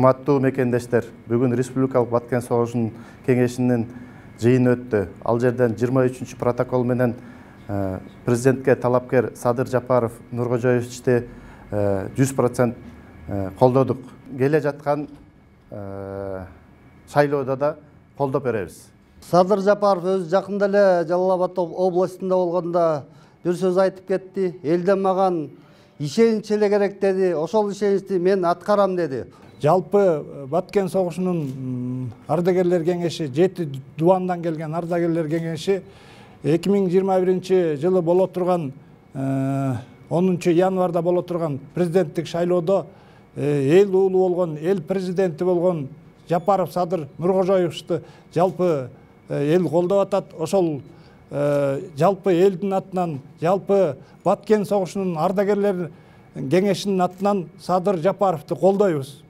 Урматтуу мекендештер, бүгүн Республикалык Баткен согушунун кеңешинин жыйыны өттү. Ал жерден 23 протокол менен президентке талапкер Садыр Жапаров Нуркожоевичти 100% колдодук. Келе жаткан шайлоодо да колдоп беребиз. Садыр Жапаров өзү жакында эле Жалал Абад областында болгондо бир сөз айтып кетти. Элден маган ишенич эле керек деди. Ошол ишеничти мен аткарам деди. Жалпы Баткен согушунун ардагерлер кеңеши, 7 дубандан келген ардагерлер кеңеши 2021 жылы боло турган 10 январда боло турган президенттик шайлоодо эл уулу болгон, эл президенти болгон Жапаров Садыр Нуркожоевичти жалпы эл колдоп атат. Ошол жалпы элдин атынан, жалпы Баткен согушунун ардагерлер кеңешинин атынан Садыр Жапаровду колдойбуз.